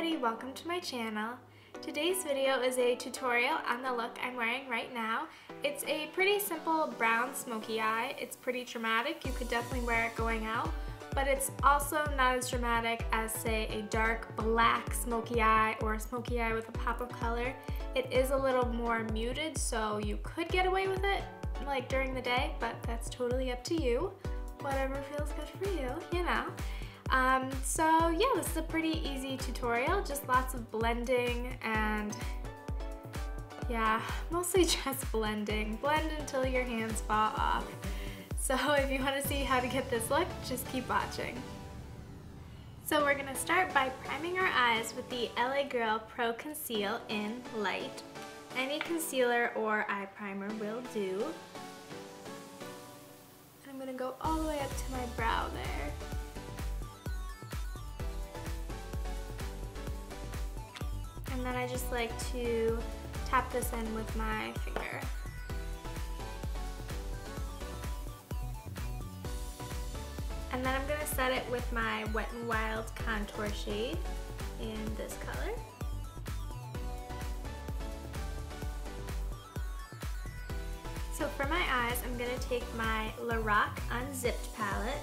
everybody, welcome to my channel. Today's video is a tutorial on the look I'm wearing right now. It's a pretty simple brown smoky eye. It's pretty dramatic, you could definitely wear it going out, but it's also not as dramatic as, say, a dark black smoky eye or a smoky eye with a pop of color. It is a little more muted, so you could get away with it like during the day, but that's totally up to you. Whatever feels good for you, you know. So yeah, this is a pretty easy tutorial, just lots of blending and yeah, mostly just blending. Blend until your hands fall off. So if you want to see how to get this look, just keep watching. So we're going to start by priming our eyes with the LA Girl Pro Conceal in Light. Any concealer or eye primer will do. And I'm going to go all the way up to my brow there. And then I just like to tap this in with my finger. And then I'm going to set it with my Wet n Wild contour shade in this color. So for my eyes, I'm going to take my Lorac Unzipped palette,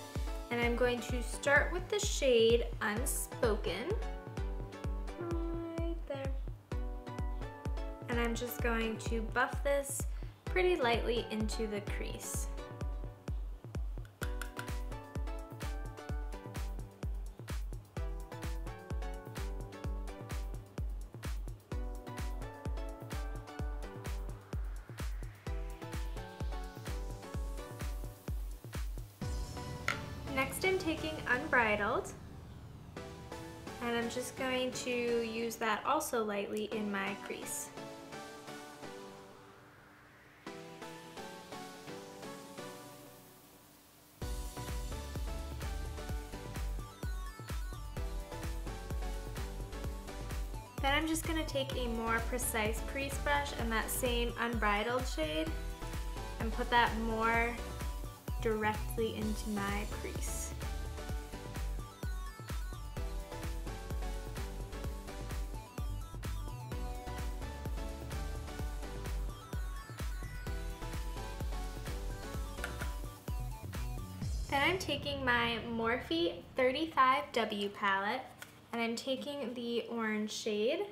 and I'm going to start with the shade Unspoken. And I'm just going to buff this pretty lightly into the crease. Next I'm taking Unbridled, and I'm just going to use that also lightly in my crease. Then I'm just going to take a more precise crease brush and that same Unbridled shade and put that more directly into my crease. Then I'm taking my Morphe 35W palette, and I'm taking the orange shade,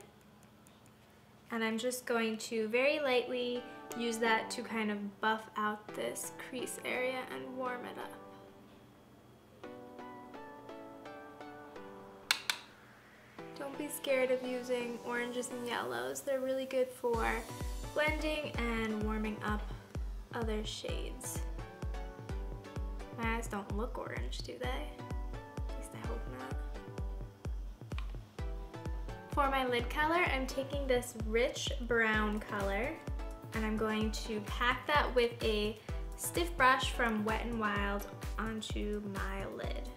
and I'm just going to very lightly use that to kind of buff out this crease area and warm it up. Don't be scared of using oranges and yellows. They're really good for blending and warming up other shades. My eyes don't look orange, do they? At least I hope not. For my lid color, I'm taking this rich brown color, and I'm going to pack that with a stiff brush from Wet n Wild onto my lid.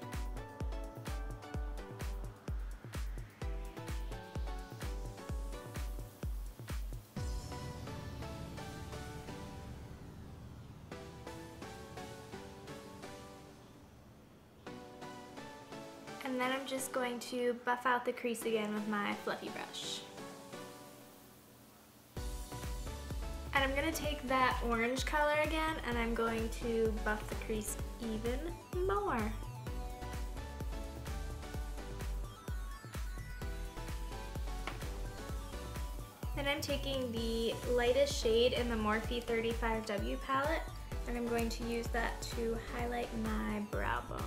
And then I'm just going to buff out the crease again with my fluffy brush. And I'm going to take that orange color again, and I'm going to buff the crease even more. Then I'm taking the lightest shade in the Morphe 35W palette, and I'm going to use that to highlight my brow bone.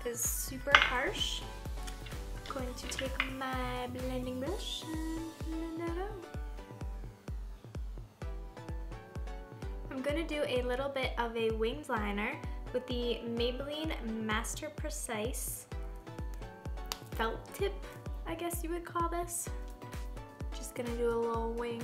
Is super harsh. I'm going to take my blending brush and blend that out. I'm going to do a little bit of a winged liner with the Maybelline Master Precise felt tip, I guess you would call this. Just going to do a little wing.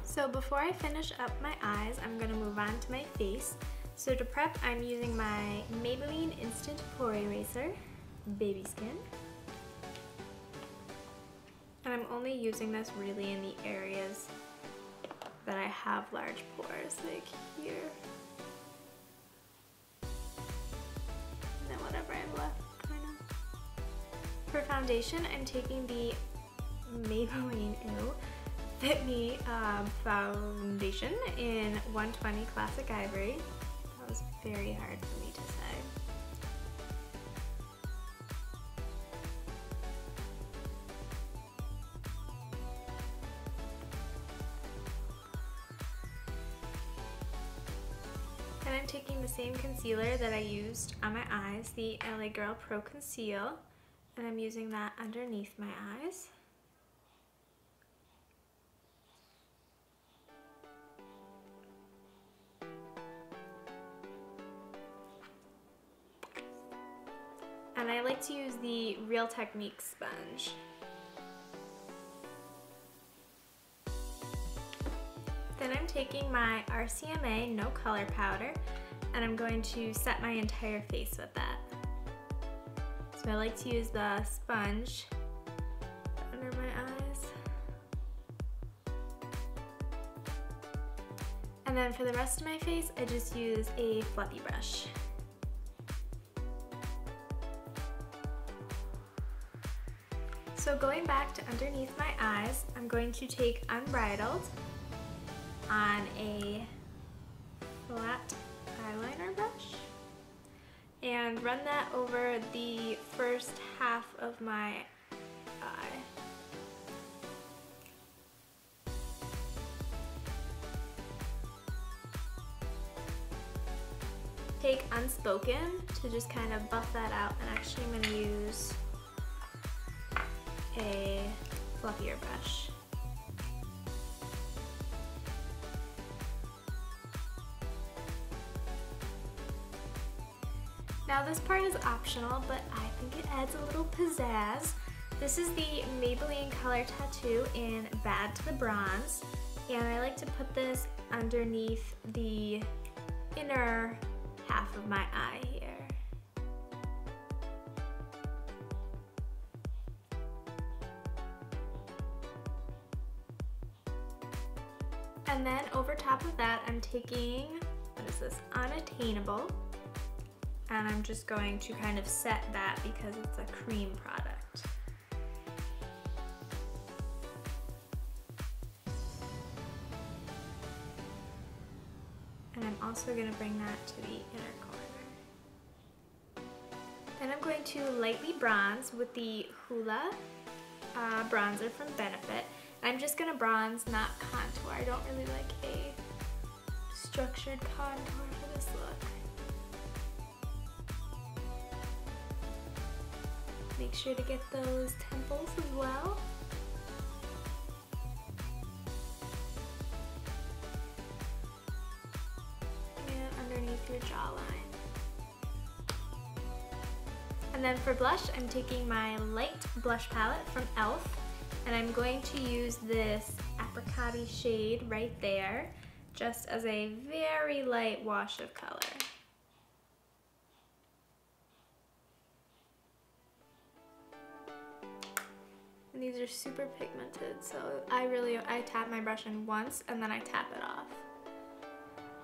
So before I finish up my eyes, I'm going to move on to my face. So to prep, I'm using my Maybelline Instant Pore Eraser, Baby Skin. And I'm only using this really in the areas that I have large pores, like here. And then whatever I have left, kind of. For foundation, I'm taking the Maybelline FitMe foundation in 120 Classic Ivory. That was very hard for me to say. And I'm taking the same concealer that I used on my eyes, the LA Girl Pro Conceal, and I'm using that underneath my eyes. And I like to use the Real Technique sponge. Then I'm taking my RCMA No Color Powder and I'm going to set my entire face with that. So I like to use the sponge under my eyes. And then for the rest of my face, I just use a fluffy brush. So going back to underneath my eyes, I'm going to take Unbridled on a flat eyeliner brush and run that over the first half of my eye. Take Unspoken to just kind of buff that out, and actually I'm going to use a fluffier brush. Now this part is optional, but I think it adds a little pizzazz. This is the Maybelline Color Tattoo in Bad to the Bronze, and I like to put this underneath the inner half of my eye here. And then over top of that, I'm taking, what is this, Unattainable, and I'm just going to kind of set that because it's a cream product. And I'm also going to bring that to the inner corner. Then I'm going to lightly bronze with the Hoola bronzer from Benefit. I'm just going to bronze, not contour. I don't really like a structured contour for this look. Make sure to get those temples as well. And underneath your jawline. And then for blush, I'm taking my light blush palette from e.l.f. and I'm going to use this apricot-y shade right there, just as a very light wash of color. And these are super pigmented, so I tap my brush in once and then I tap it off.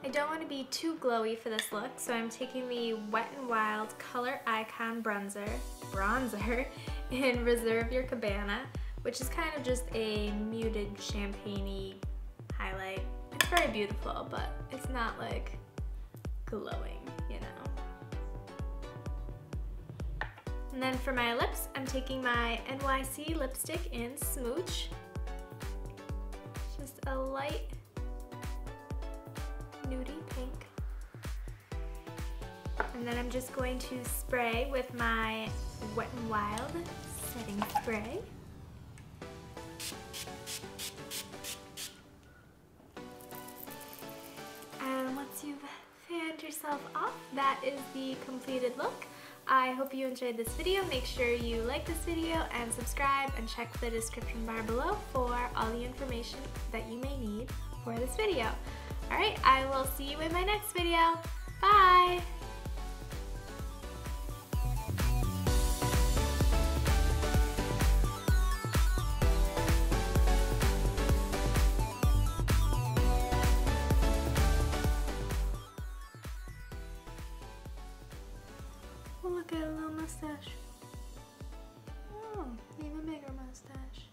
I don't want to be too glowy for this look, so I'm taking the Wet n Wild Color Icon bronzer in Reserve Your Cabana, which is kind of just a muted champagne-y highlight. It's very beautiful, but it's not like glowing, you know. And then for my lips, I'm taking my NYC Lipstick in Smooch. Just a light nudie pink. And then I'm just going to spray with my Wet n Wild setting spray. And once you've fanned yourself off, that is the completed look. I hope you enjoyed this video. Make sure you like this video and subscribe, and check the description bar below for all the information that you may need for this video. Alright, I will see you in my next video. Bye! look at a little mustache. Oh, even bigger mustache.